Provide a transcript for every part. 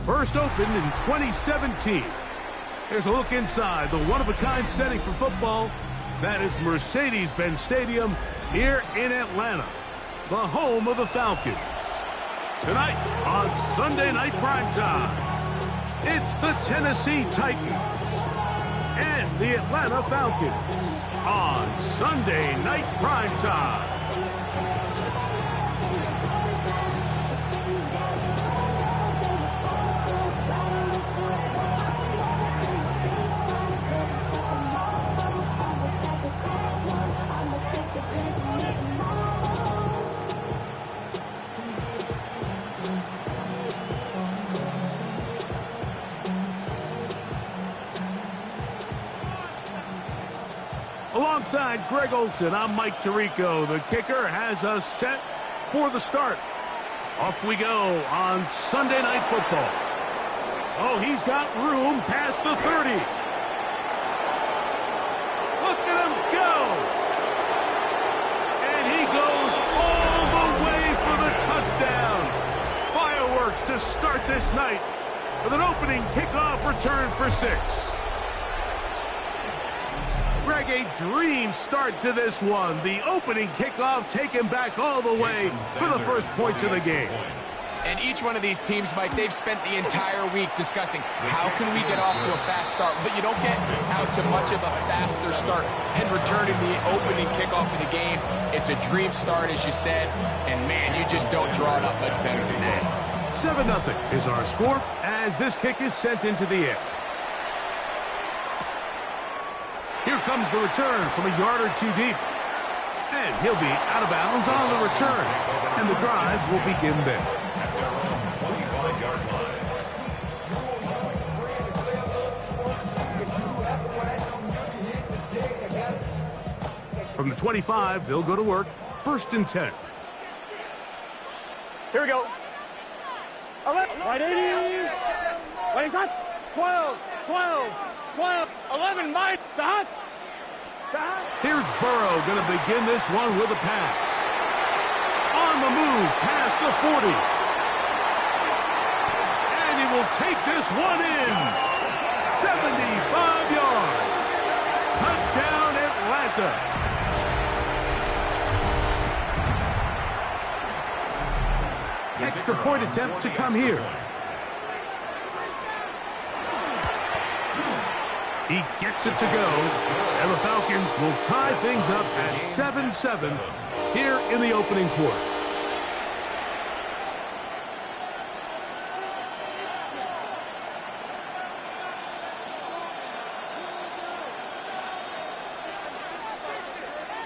First opened in 2017. Here's a look inside the one-of-a-kind setting for football. That is Mercedes-Benz Stadium here in Atlanta, the home of the Falcons. Tonight on Sunday Night Primetime, it's the Tennessee Titans and the Atlanta Falcons on Sunday Night Primetime. Alongside Greg Olson, I'm Mike Tirico. The kicker has us set for the start. Off we go on Sunday Night Football. Oh, he's got room past the 30. Look at him go. And he goes all the way for the touchdown. Fireworks to start this night with an opening kickoff return for 6. Greg, a dream start to this one. The opening kickoff taken back all the way for the first points of the game. And each one of these teams, Mike, they've spent the entire week discussing how can we get off to a fast start. But you don't get out to much of a faster start than returning the opening kickoff of the game. It's a dream start, as you said. And, man, you just don't draw it up much better than that. 7-0 is our score as this kick is sent into the air. Here comes the return from a yard or two deep. And he'll be out of bounds on the return. And the drive will begin there. From the 25, they'll go to work. 1st and 10. Here we go. Right 80. Right shot. 12. 11, Mike. Here's Burrow going to begin this one with a pass. On the move past the 40. And he will take this one in. 75 yards. Touchdown, Atlanta. Extra point attempt to come here. He gets it to go, and the Falcons will tie things up at 7-7 here in the opening quarter.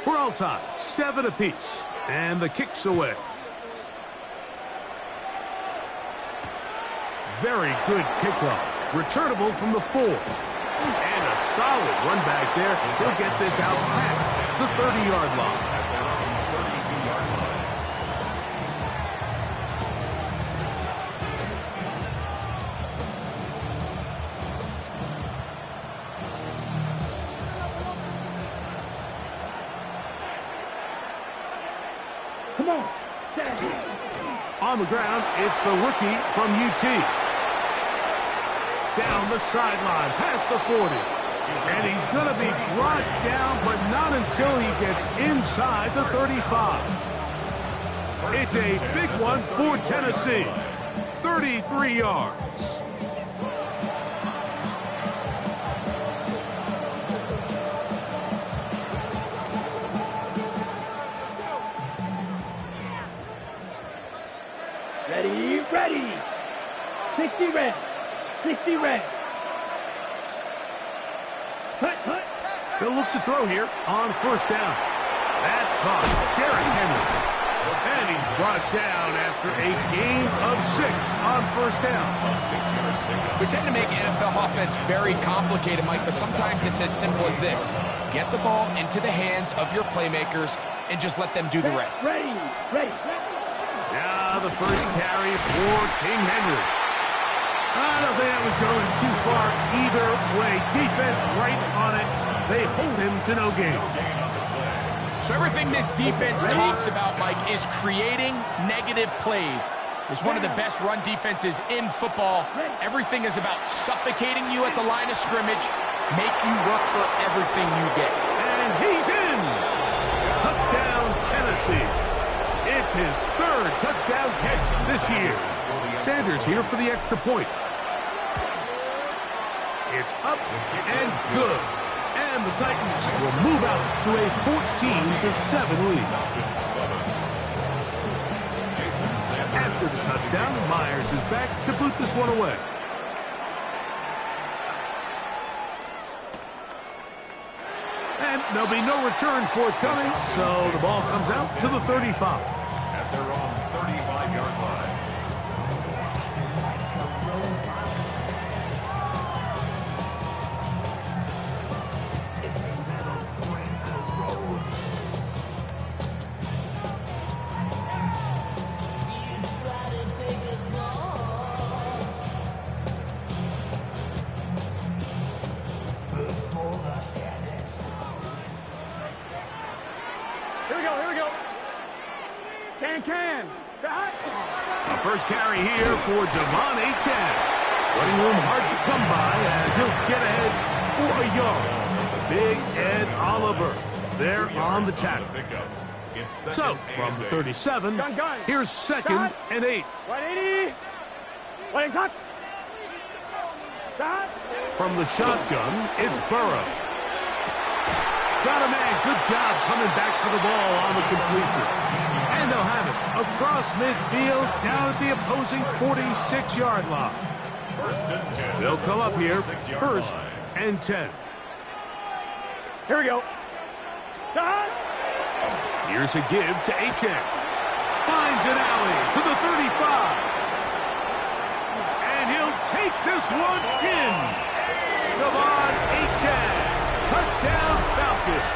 We're all tied, 7 apiece, and the kick's away. Very good kickoff, returnable from the 4. And a solid run back there. He'll get this out past the 30-yard line. Come on. On the ground, it's the rookie from UT. Down the sideline, past the 40. And he's going to be brought down, but not until he gets inside the 35. It's a big one for Tennessee. 33 yards. Ready. 60 red. 60 red. Hut. They'll look to throw here on 1st down. That's caught. Derrick Henry. And he's brought down after a gain of 6 on 1st down. We tend to make NFL offense very complicated, Mike, but sometimes it's as simple as this. Get the ball into the hands of your playmakers and just let them do the rest. Ready. Now the first carry for King Henry. I don't think that was going too far either way. Defense right on it. They hold him to no gain. So everything this defense talks about, Mike, is creating negative plays. is one of the best run defenses in football. Everything is about suffocating you at the line of scrimmage, make you work for everything you get. And he's in! Touchdown, Tennessee. It's his third touchdown catch this year. Sanders here for the extra point. It's up and good. And the Titans will move out to a 14-7 lead. After the touchdown, Myers is back to boot this one away. And there'll be no return forthcoming, so the ball comes out to the 35. At their own 35-yard line. First carry here for Devon Achane. Running room hard to come by as he'll get ahead for a yard. Big Ed Oliver there on the tackle. So, from the 37, here's 2nd and 8. 180. 180 hot. From the shotgun, it's Burrow. Got a man. Good job coming back for the ball on the completion. And they'll have it across midfield down at the opposing 46-yard line. They'll come up here, 1st and 10. Here we go. Here's a give to Achane. Finds an alley to the 35. And he'll take this one in. Devon Achane. Touchdown, Falcons.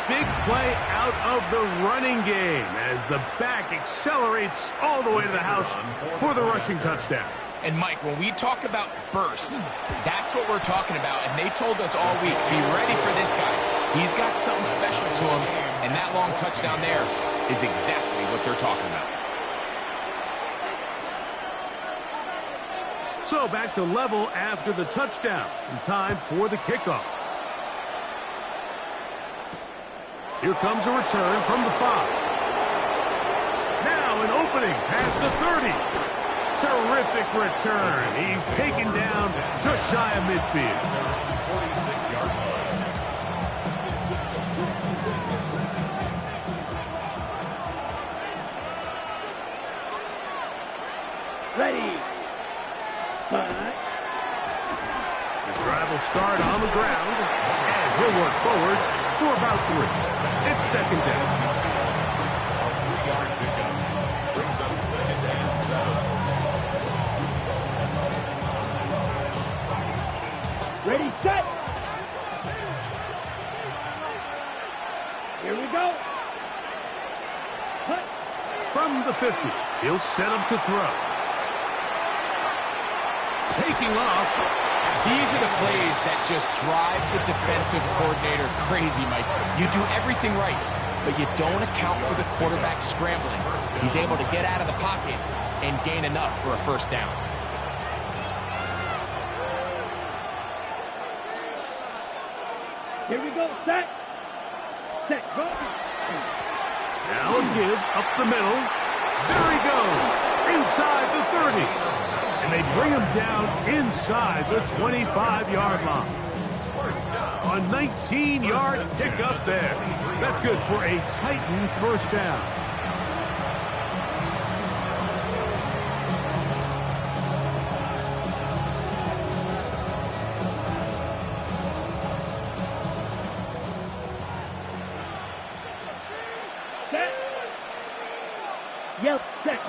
Big play out of the running game as the back accelerates all the way to the house for the rushing touchdown. And Mike, when we talk about burst, that's what we're talking about. And they told us all week, be ready for this guy. He's got something special to him, and that long touchdown there is exactly what they're talking about. So back to level after the touchdown, and time for the kickoff. Here comes a return from the 5. Now an opening past the 30. Terrific return. He's taken down just shy of midfield. 46-yard line. Ready. The drive will start on the ground, and he'll work forward for about 3. It's 2nd down. A 3-yard pickup brings up 2nd and 7. Ready, set. Here we go. Hut. From the 50, he'll set up to throw. Taking off. These are the plays that just drive the defensive coordinator crazy, Mike. You do everything right, but you don't account for the quarterback scrambling. He's able to get out of the pocket and gain enough for a 1st down. Here we go. Set. Set. Go. Now a give up the middle. There he goes. Inside the 30. And they bring him down inside the 25-yard line. A 19-yard pickup there. That's good for a Titan 1st down. Set. Yep. Set.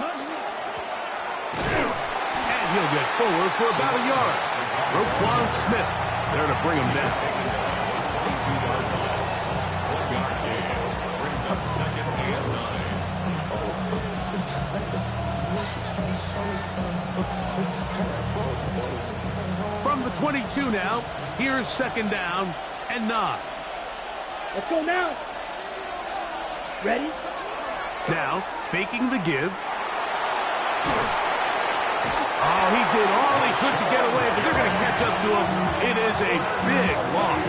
He'll get forward for about a yard. Roquan Smith there to bring him down. 2-yard loss. 1-yard gain. Brings up 2nd and 9. From the 22 now, here's 2nd down and 9. Let's go now. Ready? Now faking the give. Oh, he did all he could to get away, but they're going to catch up to him. It is a big loss.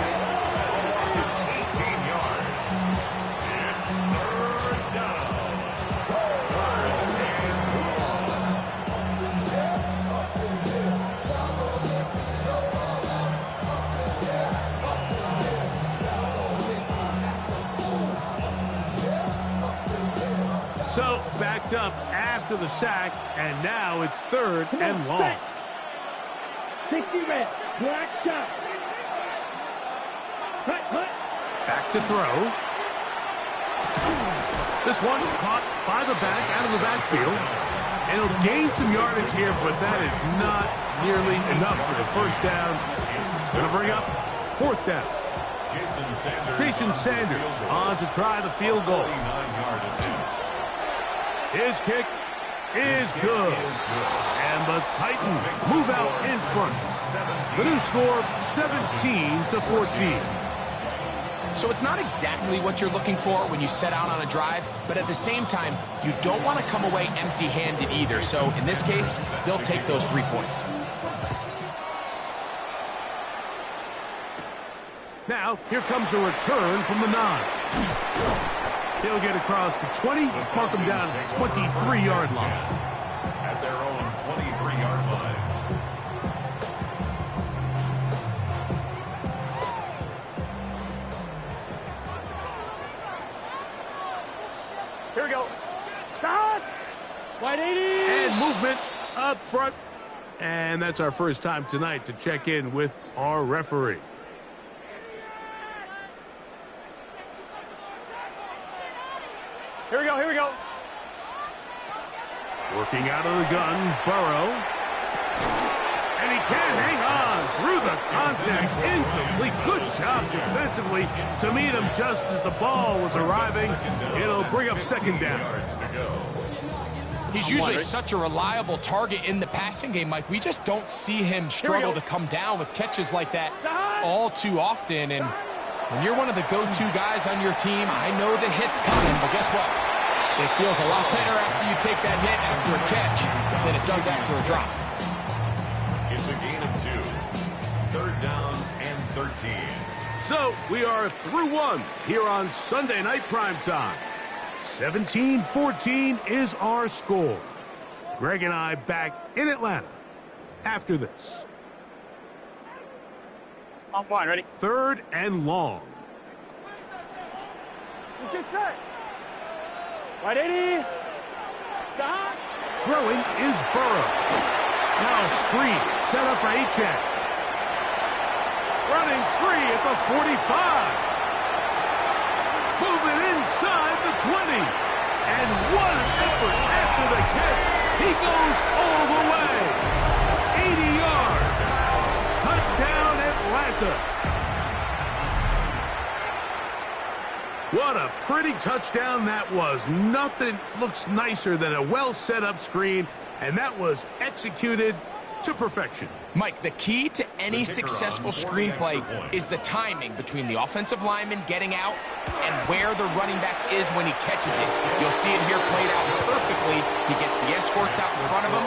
18 yards. It's third down. So, backed up after the sack, and now it's third and long. 60 red, black shot. Cut. Back to throw. This one caught by the back, out of the backfield. And he'll gain some yardage here, but that is not nearly enough for the first down. It's going to bring up fourth down. Jason Sanders on to try the field goal. His kick is good. And the Titans move out in front. The new score, 17-14. So it's not exactly what you're looking for when you set out on a drive, but at the same time, you don't want to come away empty-handed either. So in this case, they'll take those 3 points. Now, here comes a return from the 9. He'll get across the 20, mark him down at the 23-yard line. At their own 23-yard line. Here we go. Stop. Wide 80. And movement up front. And that's our first time tonight to check in with our referee. Here we go. Working out of the gun, Burrow. And he can't hang on through the contact. Incomplete. Good job defensively to meet him just as the ball was arriving. It'll bring up second down. He's usually such a reliable target in the passing game, Mike. We just don't see him struggle to come down with catches like that all too often. And when you're one of the go-to guys on your team, I know the hit's coming, but guess what? It feels a lot better after you take that hit after a catch than it does after a drop. It's a gain of 2. Third down and 13. So we are through one here on Sunday Night Primetime. 17-14 is our score. Greg and I back in Atlanta after this. On one, ready? Third and long. Let's get set. Wide 80. Stop. Throwing is Burrow. Now a screen set up for Aefl. Running free at the 45. Moving inside the 20. And what an effort after the catch. He goes all the way. 80 yards. Touchdown Atlanta. What a pretty touchdown that was. Nothing looks nicer than a well set up screen, and that was executed to perfection. Mike, the key to any successful screenplay is the timing between the offensive lineman getting out and where the running back is when he catches it. You'll see it here played out perfectly. He gets the escorts out in front of him,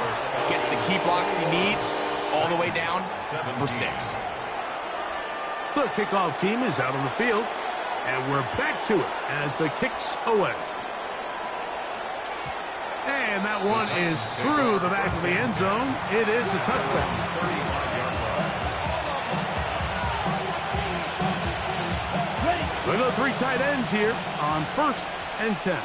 gets the key blocks he needs, all the way down for 6. The kickoff team is out on the field, and we're back to it as the kick's away. And that one is through the back of the end zone. It is a touchback. We go 3 tight ends here on 1st and 10.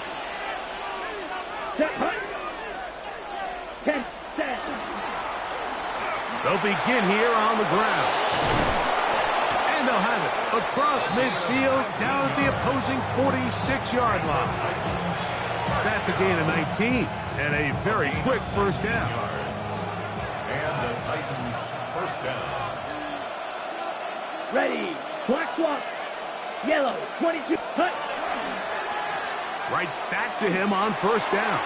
They'll begin here on the ground. And they'll have it across midfield down at the opposing 46-yard line. That's a gain of 19 and a very quick first down. And the Titans first down. Ready. Black block. Yellow. 22. Cut. Right back to him on first down.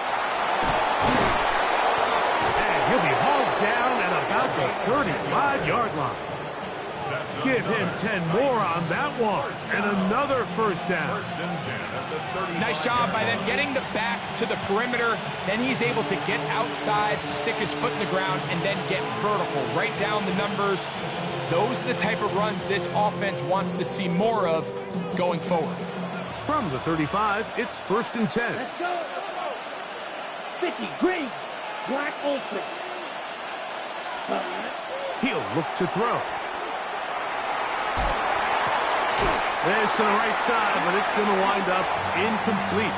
And he'll be hauled down at about the 35-yard line. Give him 10 more on that one. And another first down. First and 10 at the 30. Nice job by them getting the back to the perimeter. Then he's able to get outside, stick his foot in the ground, and then get vertical. Right down the numbers. Those are the type of runs this offense wants to see more of going forward. From the 35, it's first and 10. Let's go. 50, green, black ultra. He'll look to throw. This to the right side, but it's going to wind up incomplete.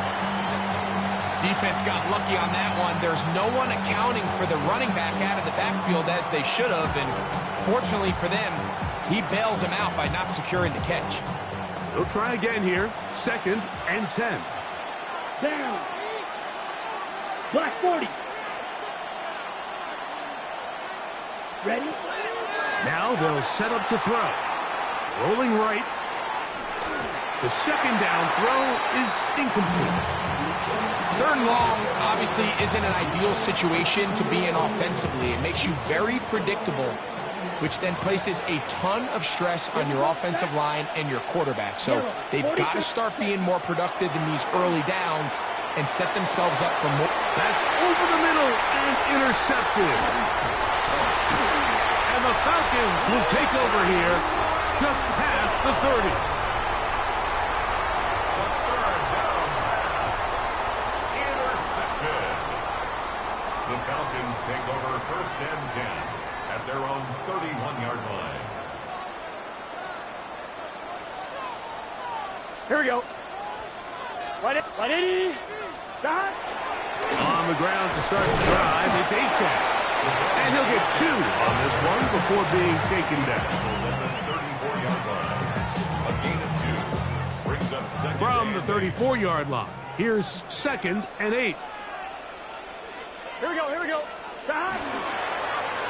Defense got lucky on that one. There's no one accounting for the running back out of the backfield as they should have, and fortunately for them, he bails him out by not securing the catch. They'll try again here. Second and 10. Down. Black 40. Ready? Now they'll set up to throw. Rolling right. The second down throw is incomplete. Third and long obviously isn't an ideal situation to be in offensively. It makes you very predictable, which then places a ton of stress on your offensive line and your quarterback. So they've got to start being more productive in these early downs and set themselves up for more. That's over the middle and intercepted. And the Falcons will take over here just past the 30. The Falcons take over first and 10 at their own 31-yard line. Here we go. Right 80. Start. On the ground to start the drive, it's Aefl. And he'll get 2 on this one before being taken down. At the 34-yard line. A gain of 2 brings up second. From the 34-yard line, here's second and 8. Here we go. Start.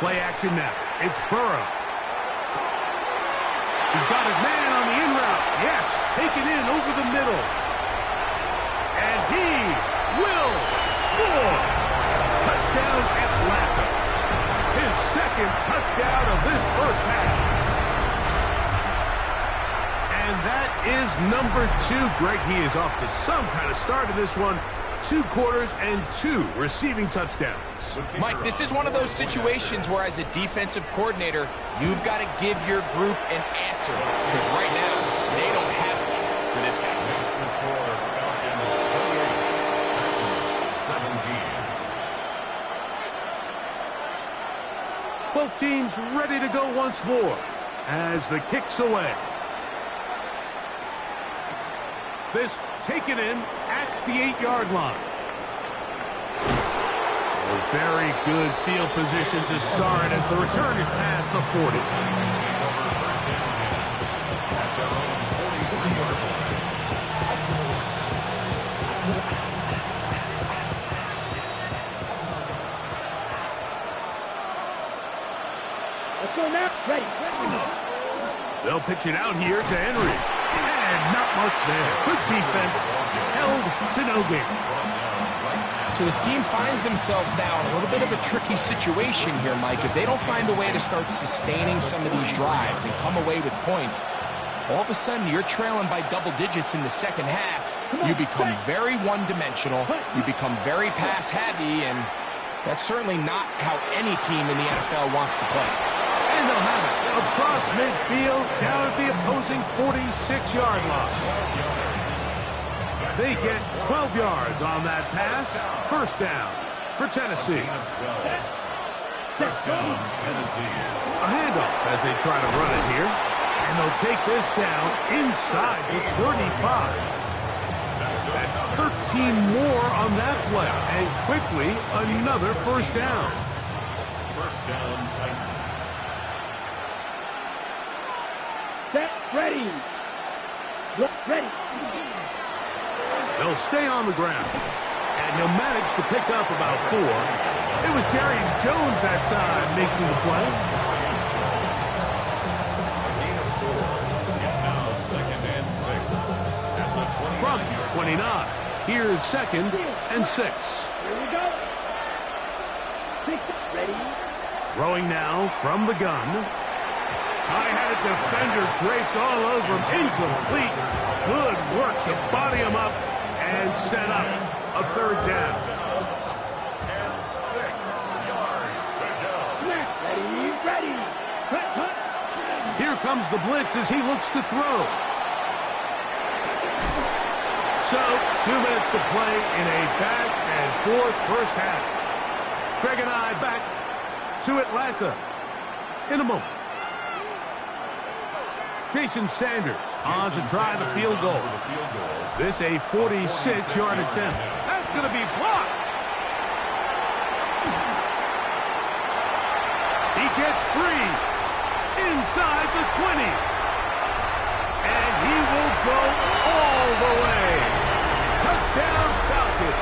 Play action now. It's Burrow. He's got his man on the in route. Yes, taken in over the middle. And he will score. Touchdown Atlanta. His second touchdown of this first half. And that is number 2. Greg, he is off to some kind of start in this one. 2 quarters and 2 receiving touchdowns. Mike, this is one of those situations where as a defensive coordinator, you've got to give your group an answer. Because right now, they don't have it for this guy. Makes the score Falcons 28, 17. Both teams ready to go once more as the kick's away. This taken in at the 8-yard line. A very good field position to start as the return is past the 40. Let's go now. Ready. They'll pitch it out here to Henry. And not much there. Good defense. Held to no gain. So this team finds themselves now in a little bit of a tricky situation here, Mike. If they don't find a way to start sustaining some of these drives and come away with points, all of a sudden you're trailing by double digits in the second half. You become very one-dimensional. You become very pass-heavy, and that's certainly not how any team in the NFL wants to play. And they'll have it across midfield down at the opposing 46-yard line. They get 12 yards on that pass. First down for Tennessee. First down, Tennessee. A handoff as they try to run it here. And they'll take this down inside the 35. That's 13 more on that play. And quickly, another first down. First down, Titans. Set. Ready. Ready. They'll stay on the ground. And he'll manage to pick up about 4. It was Darian Jones that time making the play. Gain of 4. It's now second and 6. At the 29. From 29. Here's second and 6. Here we go. Ready. Throwing now from the gun. I had a defender draped all over him. Incomplete. Good work to body him up and set up a third down. And 6 yards to go. Ready. Cut. Here comes the blitz as he looks to throw. So, 2 minutes to play in a back-and-forth first half. Greg and I back to Atlanta in a moment. Jason Sanders on to try the field goal. This a 46-yard attempt. That's going to be blocked. He gets free inside the 20. And he will go all the way. Touchdown, Falcons.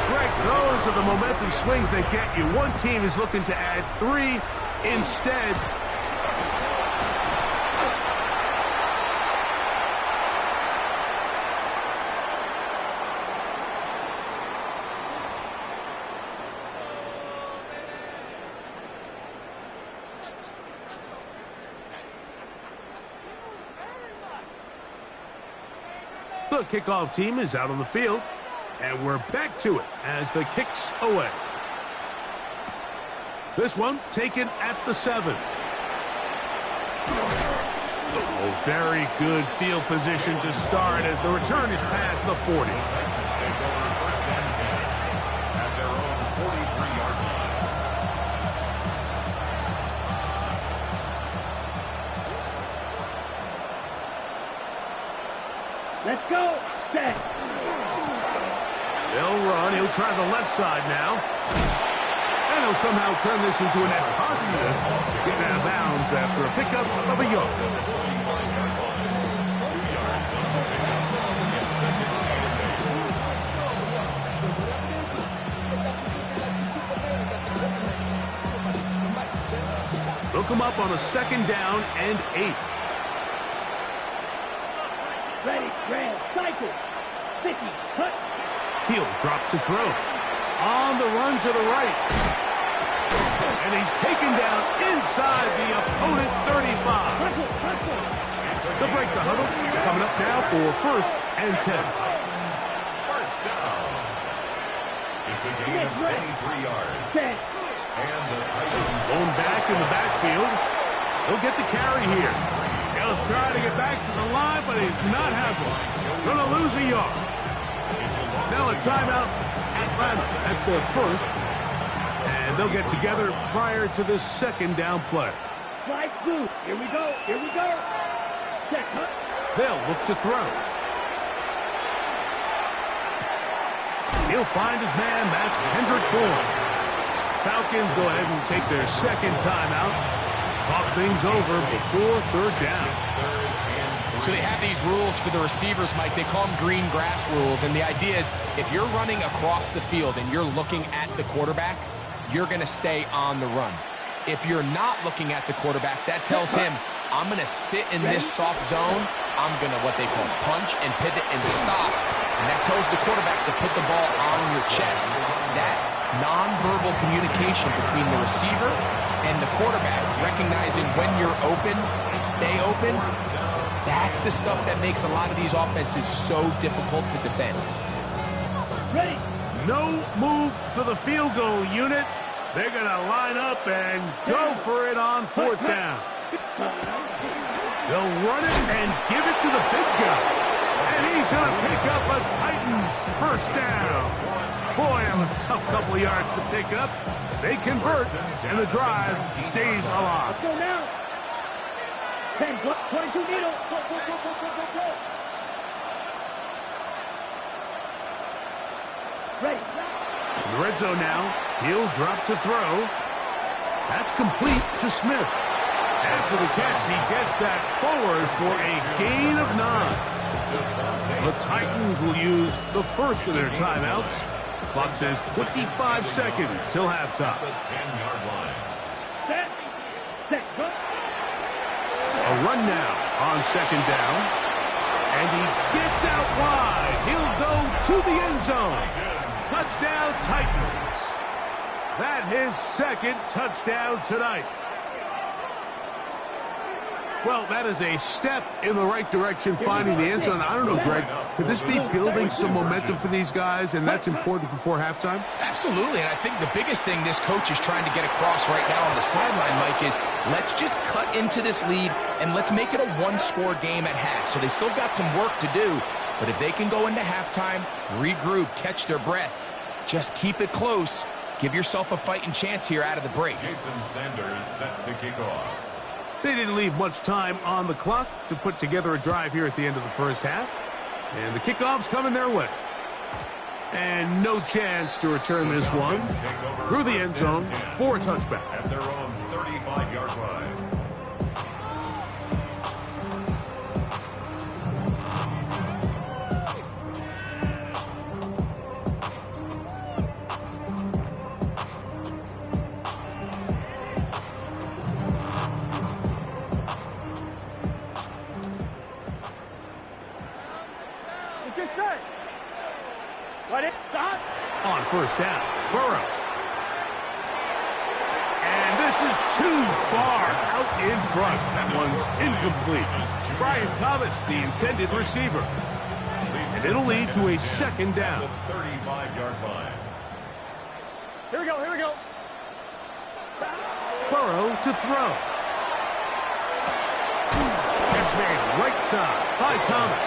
Greg, those are the momentum swings that get you. One team is looking to add 3 instead. The kickoff team is out on the field, and we're back to it as the kick's away. This one taken at the 7. Oh, very good field position to start as the return is past the 40. Titans take over first and 10 at their own 43-yard line. Let's go. Set. They'll run. He'll try the left side now. And he'll somehow turn this into a net positive. Getting out of bounds after a pickup of a yard. They'll come up on a 2nd down and 8. Ready, grand, cycle. 50, cut. He'll drop to throw. On the run to the right. And he's taken down inside the opponent's 35. They'll break the huddle. Coming up now for 1st and 10. First down. It's a gain of 23 yards. And the Titans Going back in the backfield. He'll get the carry here. He'll try to get back to the line, but he's not having it. Going to lose a yard. Now a timeout. Atlanta. That's their first. And they'll get together prior to this 2nd down play. Slide through. Here we go. Check, cut. They'll look to throw. He'll find his man. That's Kendrick Bourne. Falcons go ahead and take their 2nd timeout. Talk things over before 3rd down. So they have these rules for the receivers, Mike. They call them green grass rules. And the idea is if you're running across the field and you're looking at the quarterback, you're going to stay on the run. If you're not looking at the quarterback, that tells him, I'm going to sit in this soft zone. I'm going to, what they call, punch and pivot and stop. And that tells the quarterback to put the ball on your chest. That nonverbal communication between the receiver and the quarterback, recognizing when you're open, stay open, that's the stuff that makes a lot of these offenses so difficult to defend. Ready. No move for the field goal unit. They're going to line up and go for it on 4th down. They'll run it and give it to the big guy. And he's going to pick up a Titans 1st down. Boy, that was a tough couple of yards to pick up. They convert, and the drive stays alive. Let's go now. 10, 22 needle. Go. Ready. In the red zone now, he'll drop to throw. That's complete to Smith. After the catch, he gets that forward for a gain of 9. The Titans will use the first of their timeouts. Clock says 25 seconds till halftime. the 10-yard line. Set. Go. A run now on 2nd down. And he gets out wide. He'll go to the end zone. Touchdown, Titans. That his second touchdown tonight. Well, that is a step in the right direction, finding the end zone. I don't know, Greg, could this be building some momentum for these guys, and that's important before halftime? Absolutely, and I think the biggest thing this coach is trying to get across right now on the sideline, Mike, is let's just cut into this lead, and let's make it a one-score game at half. So they still got some work to do, but if they can go into halftime, regroup, catch their breath, just keep it close, give yourself a fighting chance here out of the break. Jason Sanders set to kick off. They didn't leave much time on the clock to put together a drive here at the end of the first half. And the kickoff's coming their way. And no chance to return this one through the end zone for a touchback. At their own 35-yard line. On first down, Burrow. And this is too far out in front. That one's incomplete. Brian Thomas, the intended receiver. And it'll lead to a second down. 35-yard line. Here we go, here we go. Burrow to throw. Catch made right side by Thomas.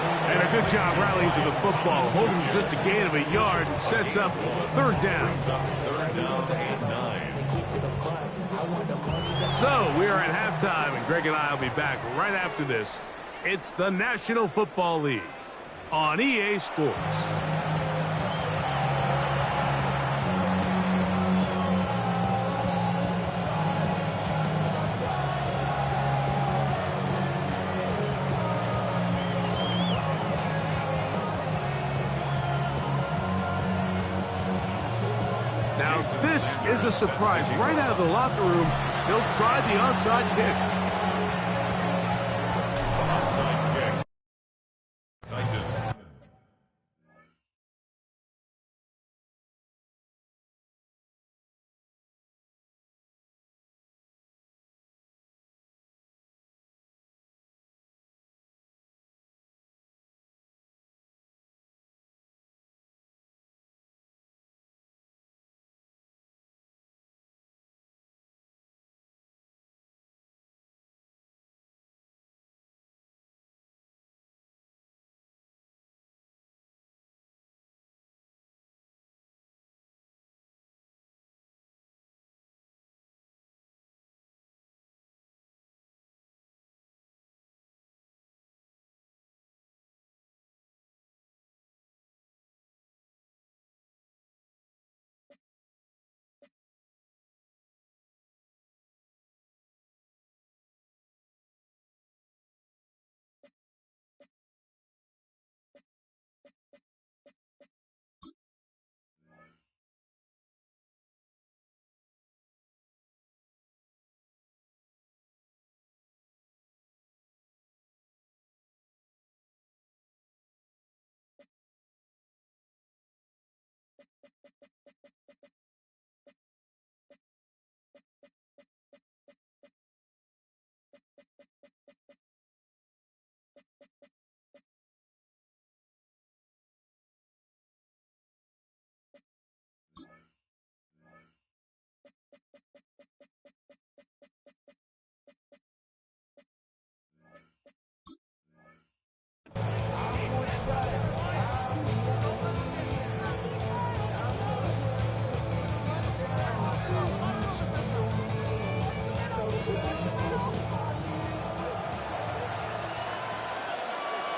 And a good job rallying to the football, holding just a gain of a yard, and sets up third down. Third down and 9. So we are at halftime, and Greg and I will be back right after this. It's the National Football League on EA Sports. Now, this is a surprise. Right out of the locker room, he'll try the onside kick. Onside kick. Titan.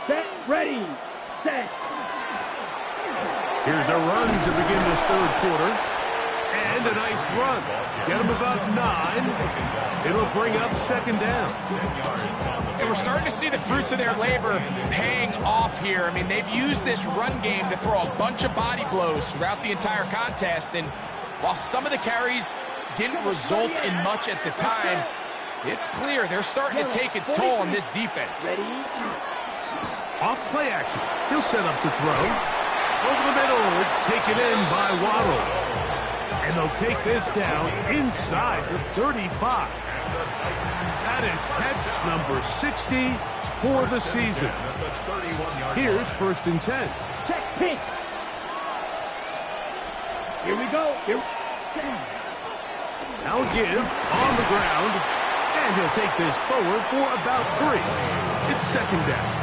Set, ready, set. Here's a run to begin this third quarter. And a nice run. Get him about 9. It'll bring up second down. And we're starting to see the fruits of their labor paying off here. I mean, they've used this run game to throw a bunch of body blows throughout the entire contest. And while some of the carries didn't result in much at the time, it's clear they're starting to take its toll on this defense. Off play action. He'll set up to throw. Over the middle. It's taken in by Waddle. And And they'll take this down inside the 35. That is catch number 60 for the season. Here's 1st and 10. Check, pink. Here we go. Now give on the ground. And he'll take this forward for about 3. It's 2nd down.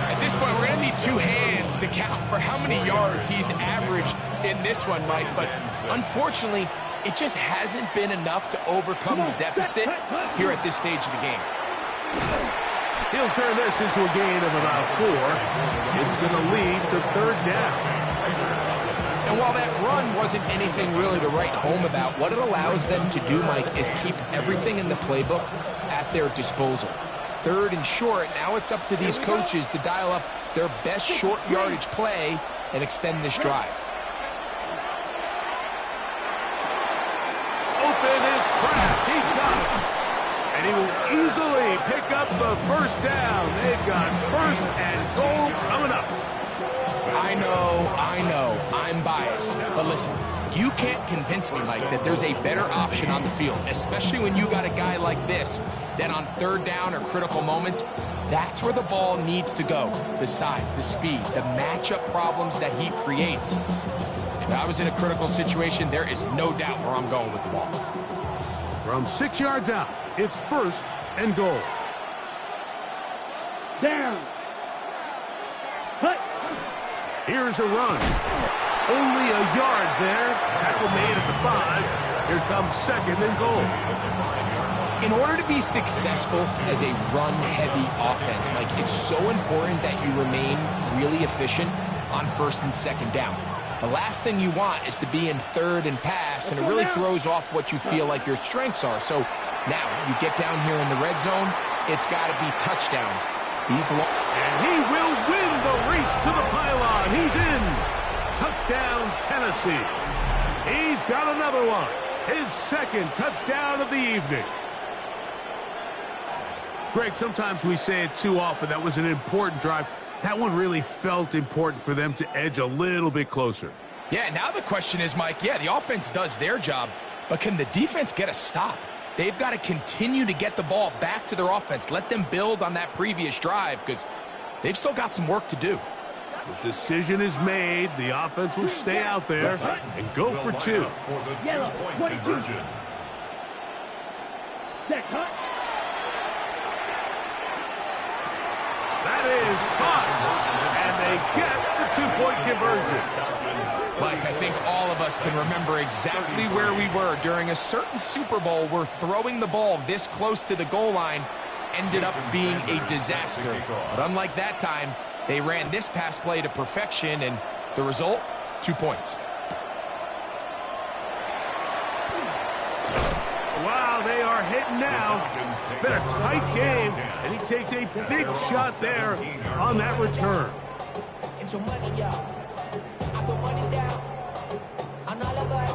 At this point, we're going to need 2 hands to count for how many yards he's averaged in this one, Mike. But unfortunately, it just hasn't been enough to overcome the deficit here at this stage of the game. He'll turn this into a gain of about 4. It's going to lead to 3rd down. And while that run wasn't anything really to write home about, what it allows them to do, Mike, is keep everything in the playbook at their disposal. 3rd and short, now it's up to these coaches to dial up their best short yardage play and extend this drive. Open is Kraft. He's got it. And he will easily pick up the 1st down. They've got 1st and goal coming up. I know, I'm biased. But listen, you can't convince me, Mike, that there's a better option on the field, especially when you got a guy like this, that on 3rd down or critical moments, that's where the ball needs to go. The size, the speed, the matchup problems that he creates. If I was in a critical situation, there is no doubt where I'm going with the ball. From 6 yards out, it's 1st and goal. Down. Cut. Here's a run. Only a yard there. Tackle made at the 5. Here comes 2nd and goal. In order to be successful as a run-heavy offense, Mike, it's so important that you remain really efficient on 1st and 2nd down. The last thing you want is to be in 3rd and pass, and it really throws off what you feel like your strengths are. So now you get down here in the red zone, it's got to be touchdowns. And he will win the race to the pylon. He's in. Touchdown, Tennessee. He's got another one. His 2nd touchdown of the evening. Greg, sometimes we say it too often. That was an important drive. That one really felt important for them to edge a little bit closer. Yeah, now the question is, Mike, the offense does their job, but can the defense get a stop? They've got to continue to get the ball back to their offense. Let them build on that previous drive because they've still got some work to do. The decision is made. The offense will stay out there and go for 2. Yellow, 22. Check, cut. That is caught. And they get the 2-point conversion. Mike, I think all of us can remember exactly where we were during a certain Super Bowl where throwing the ball this close to the goal line ended up being a disaster. But unlike that time, they ran this pass play to perfection, and the result, 2 points. Wow, they are hitting now. Been a tight game, and he takes a big shot there on that return. Get your money, y'all. I put money down on all of us,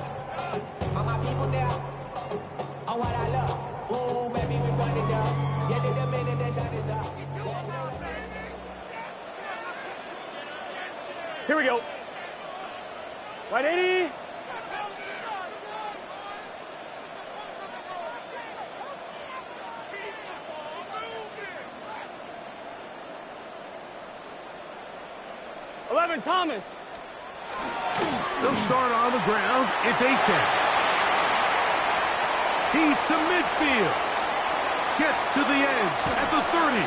on my people now, on what I love. Ooh, baby, we run it down. Yeah, the minute that shot is up. Here we go. 180. Thomas. They'll start on the ground. It's A-10. He's to midfield. Gets to the edge at the 30.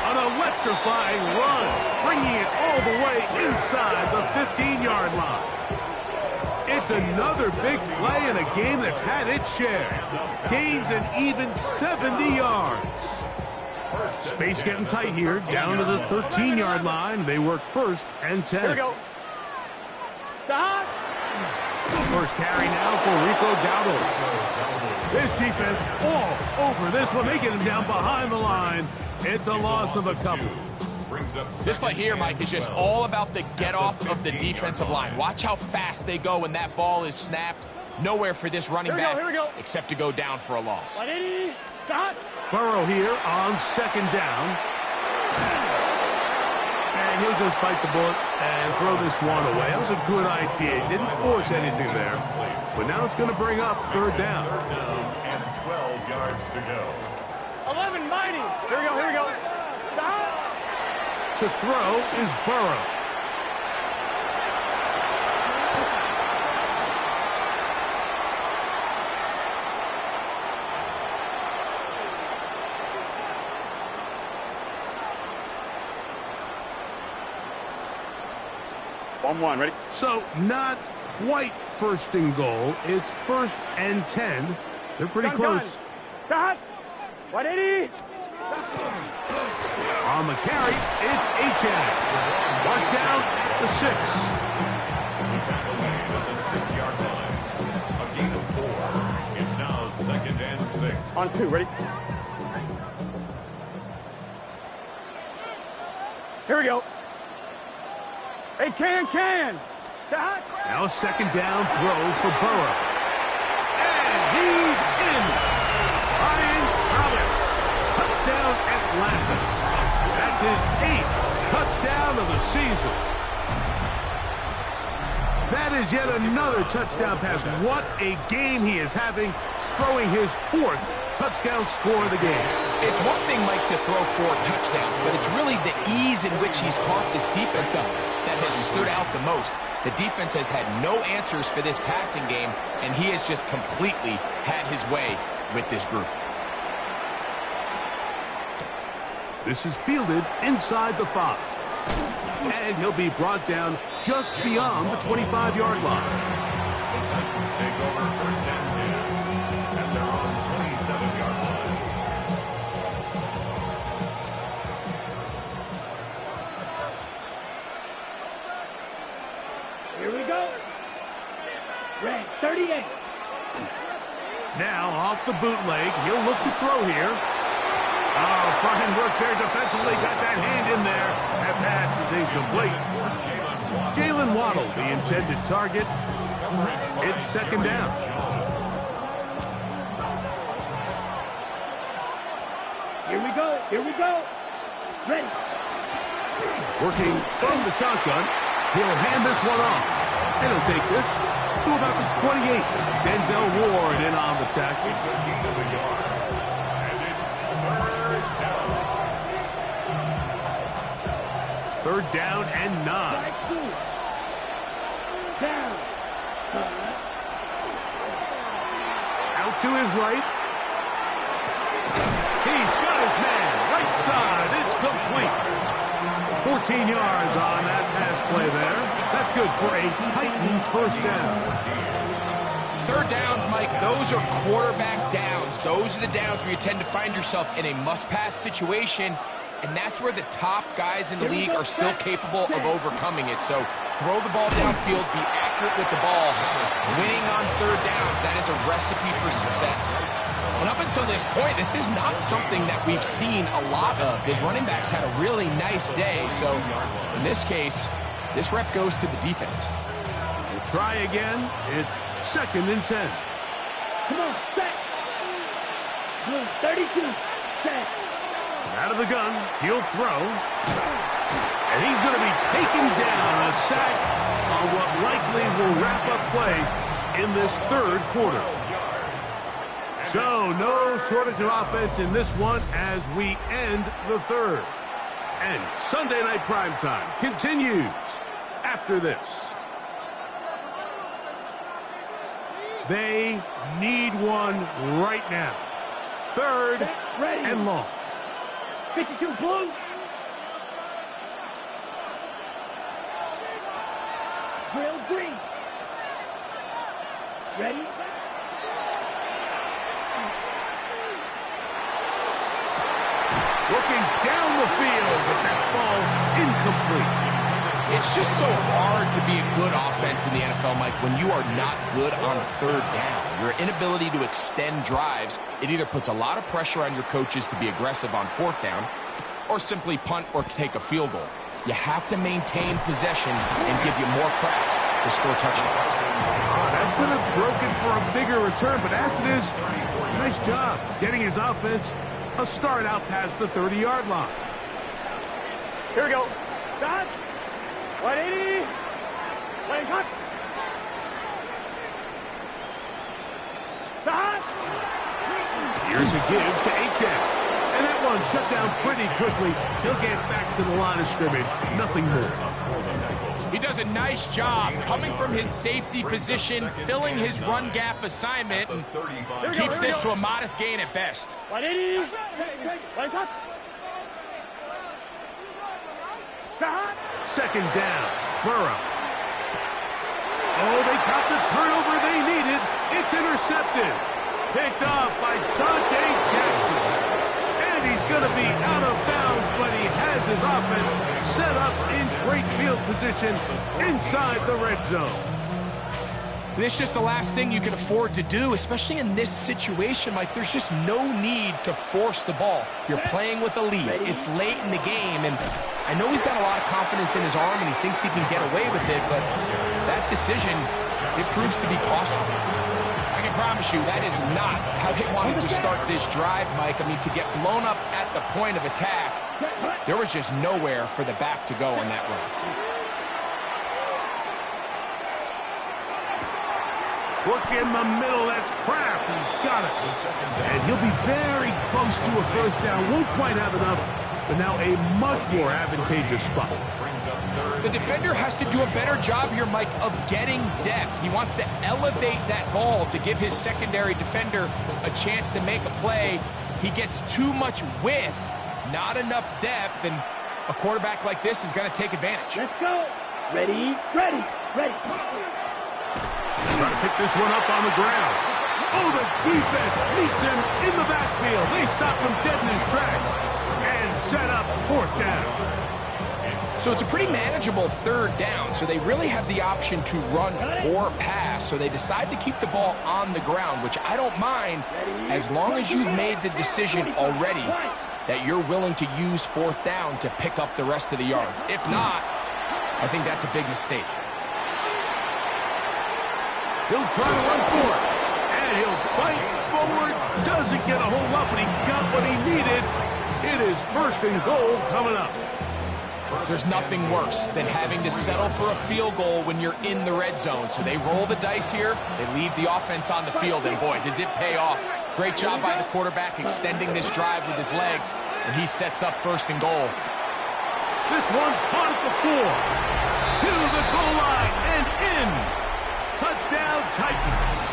An electrifying run, bringing it all the way inside the 15-yard line. It's another big play in a game that's had its share. Gains an even 70 yards. Space getting tight here, down to the 13-yard line. They work 1st and 10. Here we go. Stop. First carry now for Rico Dowdle. This defense all over this one. They get him down behind the line. It's a loss of a couple. This play here, Mike, is just all about the get-off of the defensive line. Watch how fast they go when that ball is snapped. Nowhere for this running back except to go down for a loss. 180. Stop. Burrow here on 2nd down. And And he'll just bite the bullet and throw this one away. That was a good idea. He didn't force anything there. But now it's going to bring up third down. Third down and 12 yards to go. 11 mighty. Here we go. Stop. To throw is Burrow. One, ready? So not quite first and goal. It's 1st and 10. They're pretty close. Got. 180. On the carry, it's Aefl. Marked down at the 6. We tackle away at the 6-yard line. A gain of 4. It's now 2nd and 6. On 2, ready? Here we go. Hey, can. Got. Now 2nd down throw for Burrow. And he's in. Brian Thomas. Touchdown Atlanta. That's his 8th touchdown of the season. That is yet another touchdown pass. What a game he is having, throwing his 4th touchdown score of the game. It's one thing, Mike, to throw 4 touchdowns, but it's really the ease in which he's carved this defense up that has stood out the most. The defense has had no answers for this passing game, and he has just completely had his way with this group. This is fielded inside the 5. And he'll be brought down just beyond the 25-yard line. The Titans take over 1st and 10. And they're on 27-yard line. Here we go. Red 38. Now off the bootleg, he'll look to throw here. Oh, fine work there defensively. Got that hand in there. That pass is incomplete. Jalen Waddle, the intended target. It's 2nd down. Here we go. Ready. Working from the shotgun. He'll hand this one off. And he'll take this to about the 28. Denzel Ward in on the tackle. It's a gain of a yard. And it's 3rd down and 9. Down. Out to his right. He's got his man. Right side. It's complete. 14 yards on that pass play there. That's good for a Titan 1st down. 3rd downs, Mike, those are quarterback downs. Those are the downs where you tend to find yourself in a must-pass situation, and that's where the top guys in the league are still capable of overcoming it. So throw the ball downfield, be accurate with the ball. Winning on 3rd downs, that is a recipe for success. And up until this point, this is not something that we've seen a lot of. His running backs had a really nice day. So in this case, this rep goes to the defense. We'll try again. It's 2nd and 10. Come on, set. 32, set. Out of the gun, he'll throw. And he's going to be taken down. A sack on what likely will wrap up play in this 3rd quarter. So no shortage of offense in this one as we end the 3rd. And Sunday Night Primetime continues after this. They need one right now. 3rd and long. 52 blue. Grill green. Ready? Looking down the field, but that falls incomplete. It's just so hard to be a good offense in the NFL, Mike, when you are not good on 3rd down. Your inability to extend drives, it either puts a lot of pressure on your coaches to be aggressive on 4th down, or simply punt or take a field goal. You have to maintain possession and give you more cracks to score touchdowns. That could have broken for a bigger return, but as it is, nice job getting his offense a start out past the 30-yard line. Here we go. Start. 180. Playing cut. Start. Here's a give to Aefl. And that one shut down pretty quickly. He'll get back to the line of scrimmage. Nothing more. He does a nice job coming from his safety position, filling his run gap assignment, and keeps this to a modest gain at best. 180. Playing cut. Start. Second down. Burrow. Oh, they got the turnover they needed. It's intercepted. Picked off by Dante Jackson. And he's going to be out of bounds, but he has his offense set up in great field position inside the red zone. This is just the last thing you can afford to do, especially in this situation. Like, there's just no need to force the ball. You're playing with a lead. It's late in the game, and I know he's got a lot of confidence in his arm, and he thinks he can get away with it, but that decision, it proves to be costly. I can promise you that is not how they wanted to start this drive, Mike. I mean, to get blown up at the point of attack, there was just nowhere for the back to go on that run. Look in the middle, that's Kraft. He's got it. And he'll be very close to a first down. Won't quite have enough, but now a much more advantageous spot. The defender has to do a better job here, Mike, of getting depth. He wants to elevate that ball to give his secondary defender a chance to make a play. He gets too much width, not enough depth, and a quarterback like this is going to take advantage. Let's go. Ready, ready, ready. Trying to pick this one up on the ground. Oh, the defense meets him in the backfield. They stop him dead in his tracks and set up fourth down. So it's a pretty manageable third down, so they really have the option to run or pass, so they decide to keep the ball on the ground, which I don't mind as long as you've made the decision already that you're willing to use fourth down to pick up the rest of the yards. If not, I think that's a big mistake. He'll try to run for it, and he'll fight forward. Doesn't get a hold up, but he got what he needed. It is first and goal coming up. There's nothing worse than having to settle for a field goal when you're in the red zone. So they roll the dice here. They leave the offense on the field, and boy, does it pay off. Great job by the quarterback extending this drive with his legs, and he sets up first and goal. This one caught at the 4. To the goal line and in. Touchdown, Titans.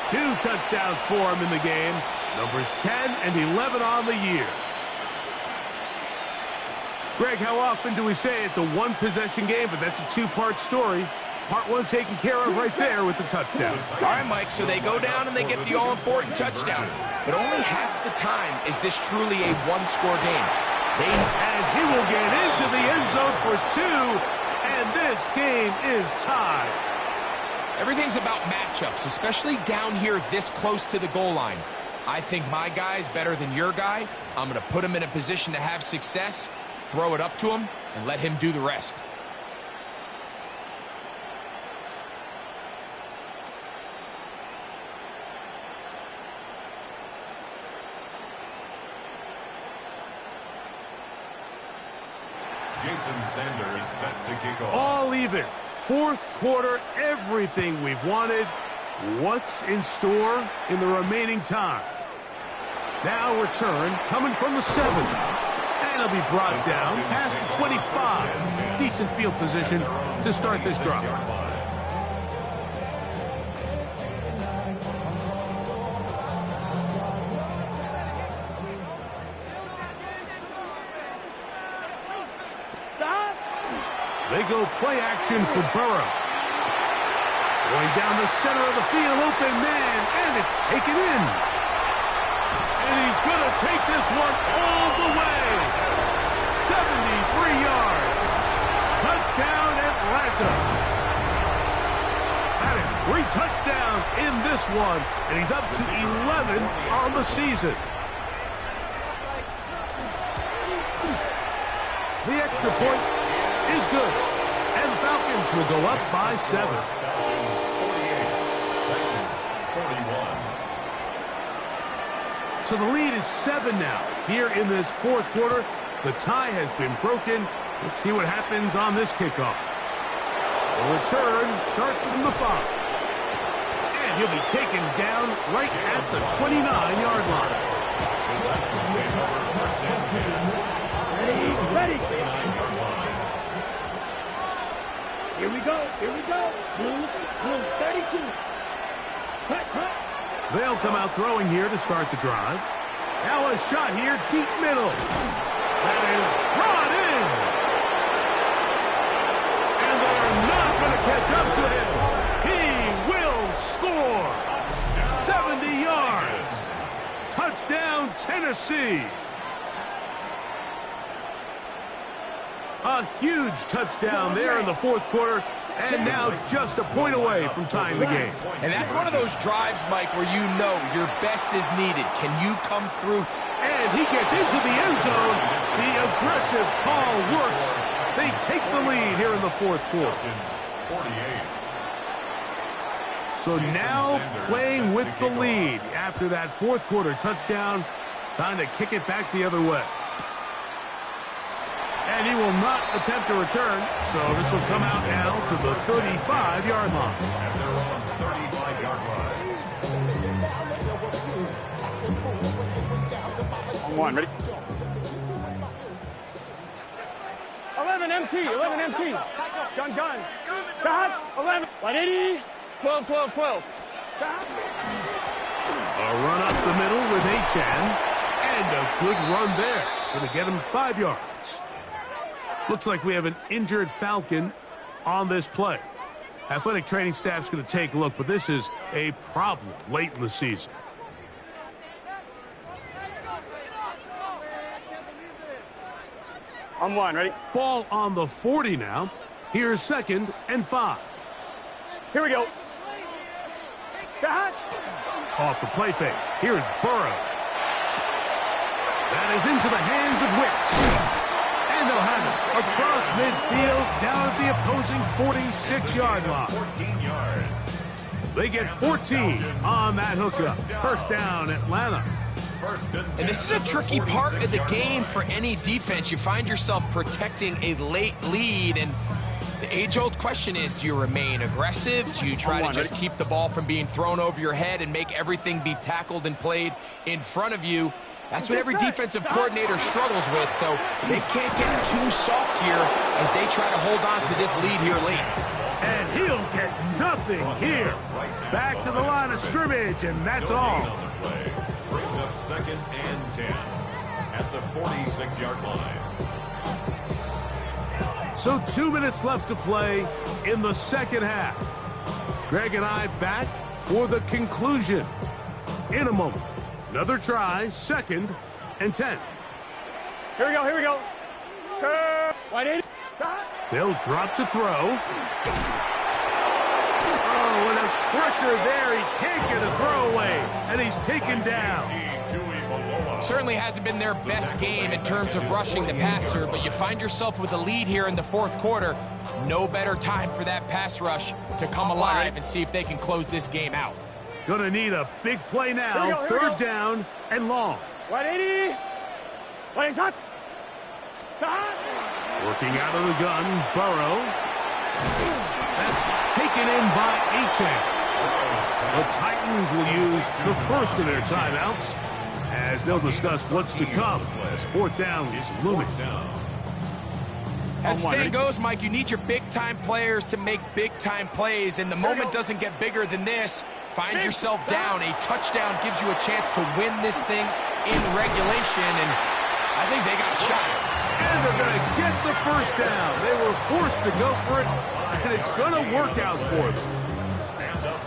2 touchdowns for him in the game. Numbers 10 and 11 on the year. Greg, how often do we say it's a one-possession game, but that's a two-part story? Part one taken care of right there with the touchdown. All right, Mike, so they go down and they get the all-important touchdown. But only half the time is this truly a one-score game. And he will get into the end zone for 2, and this game is tied. Everything's about matchups, especially down here this close to the goal line. I think my guy's better than your guy. I'm going to put him in a position to have success, throw it up to him, and let him do the rest. Jason Sanders set to kick off. All even. Fourth quarter, everything we've wanted. What's in store in the remaining time? Now return coming from the 7. And he'll be brought down past the 25. Decent field position to start this drive. They go play action for Burrow. Going down the center of the field, open man, and it's taken in. And he's going to take this one all the way. 73 yards. Touchdown, Atlanta. That is 3 touchdowns in this one, and he's up to 11 on the season. The extra point is good, and the Falcons will go up by 7. 48, Titans 41. So the lead is 7 now. Here in this fourth quarter, the tie has been broken, Let's see what happens on this kickoff. The return starts from the 5. And he'll be taken down right at the 29-yard line. Ready. Here we go. Blue, 32. Cut. They'll come out throwing here to start the drive. Now a shot here, deep middle. That is brought in. And they're not going to catch up to him. He will score. 70 yards. Touchdown, Tennessee. A huge touchdown there in the fourth quarter, and now just a point away from tying the game. And that's one of those drives, Mike, where you know your best is needed. Can you come through? And he gets into the end zone. The aggressive call works. They take the lead here in the fourth quarter. So now playing with the lead after that fourth quarter touchdown. Time to kick it back the other way. And he will not attempt a return, so this will come out now to the 35-yard line. And they're on the 35-yard line. On one, ready? 11 MT. Gun. Cut. 11. 180. 12. A run up the middle with Achan, and a good run there. Going to get him 5 yards. Looks like we have an injured Falcon on this play. Athletic training staff's going to take a look, but this is a problem late in the season. On one, ready? Ball on the 40 now. Here's 2nd and 5. Here we go. Cut. Off the play fake. Here's Burrow. That is into the hands of Wicks. And they'll have it across midfield down at the opposing 46-yard line. 14 yards. They get 14 on that hookup. First down, Atlanta. And this is a tricky part of the game for any defense. You find yourself protecting a late lead, and the age-old question is, do you remain aggressive? Do you try to just keep the ball from being thrown over your head and make everything be tackled and played in front of you? That's what every defensive coordinator struggles with, so they can't get too soft here as they try to hold on to this lead here late. And he'll get nothing here. Back to the line of scrimmage, and that's all. Brings up 2nd and 10 at the 46-yard line. So 2 minutes left to play in the second half. Greg and I back for the conclusion in a moment. Another try, 2nd and 10. Here we go. 180. They'll drop to throw. Oh, and a pressure there. He can't get a throwaway, and he's taken down. Certainly hasn't been their best game in terms of rushing the passer, but you find yourself with a lead here in the fourth quarter. No better time for that pass rush to come alive and see if they can close this game out. Gonna need a big play now. Third down and long. 180. 180 shot. Working out of the gun, Burrow. That's taken in by Achan. The Titans will use the first of their timeouts as they'll discuss what's to come as fourth down is looming. As the saying goes, Mike, you need your big-time players to make big-time plays, and the moment doesn't get bigger than this. Find yourself down. A touchdown gives you a chance to win this thing in regulation, and I think they got a shot. And they're going to get the first down. They were forced to go for it, and it's going to work out for them.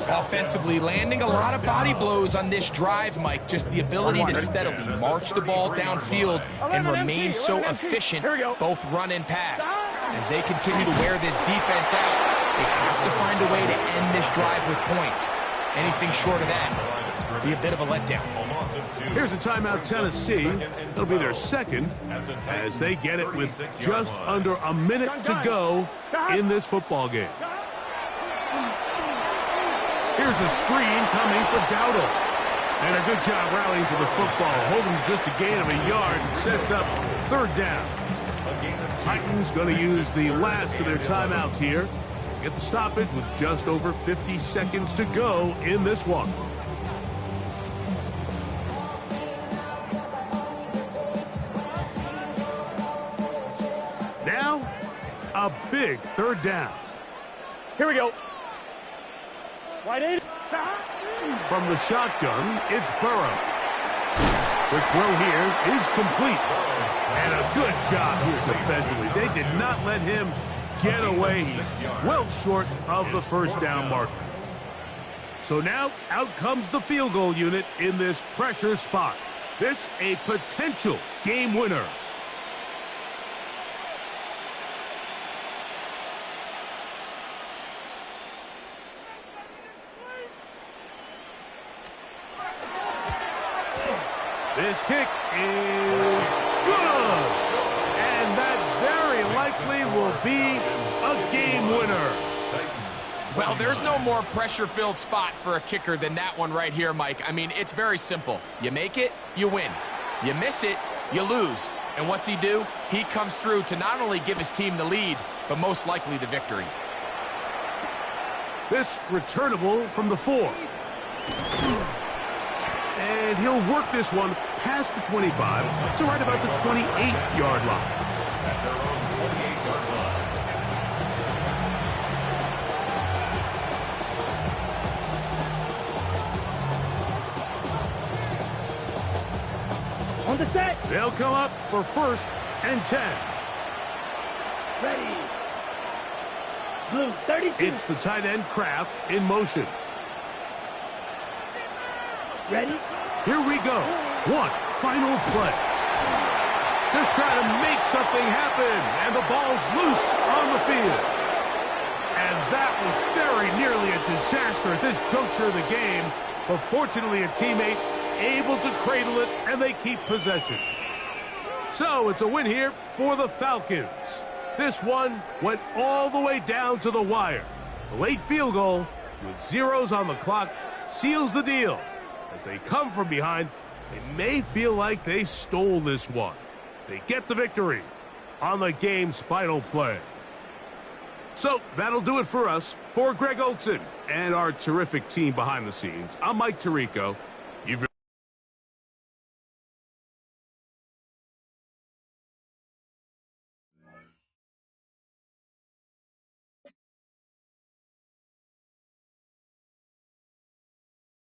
Offensively, landing a lot of body blows on this drive, Mike. Just the ability to steadily march the ball downfield and remain so efficient, both run and pass. As they continue to wear this defense out, they have to find a way to end this drive with points. Anything short of that would be a bit of a letdown. Here's a timeout, Tennessee. It'll be their second as they get it with just under a minute to go in this football game. Here's a screen coming for Dowdle. And a good job rallying to the football. Holding just a gain of a yard and sets up third down. Titans going to use the last of their timeouts here. Get the stoppage with just over 50 seconds to go in this one. Now, a big third down. Here we go. Right in. From the shotgun, it's Burrow. The throw here is complete. And a good job here defensively. They did not let him get away. He's well short of the first down marker. So now, out comes the field goal unit in this pressure spot. This a potential game winner. This kick is good. And that very likely will be a game winner. Well, there's no more pressure-filled spot for a kicker than that one right here, Mike. I mean, it's very simple. You make it, you win. You miss it, you lose. And what's he do? He comes through to not only give his team the lead, but most likely the victory. This returnable from the 4. And he'll work this one past the 25 to right about the 28-yard line. At their own 28-yard line. On the set. They'll come up for 1st and 10. Ready. Blue 32. It's the tight end Kraft in motion. Ready. Here we go. One final play. Just trying to make something happen, and the ball's loose on the field. And that was very nearly a disaster at this juncture of the game, but fortunately a teammate able to cradle it, and they keep possession. So it's a win here for the Falcons. This one went all the way down to the wire. The late field goal with zeros on the clock seals the deal. As they come from behind, they may feel like they stole this one. They get the victory on the game's final play. So that'll do it for us. For Greg Olson and our terrific team behind the scenes, I'm Mike Tirico.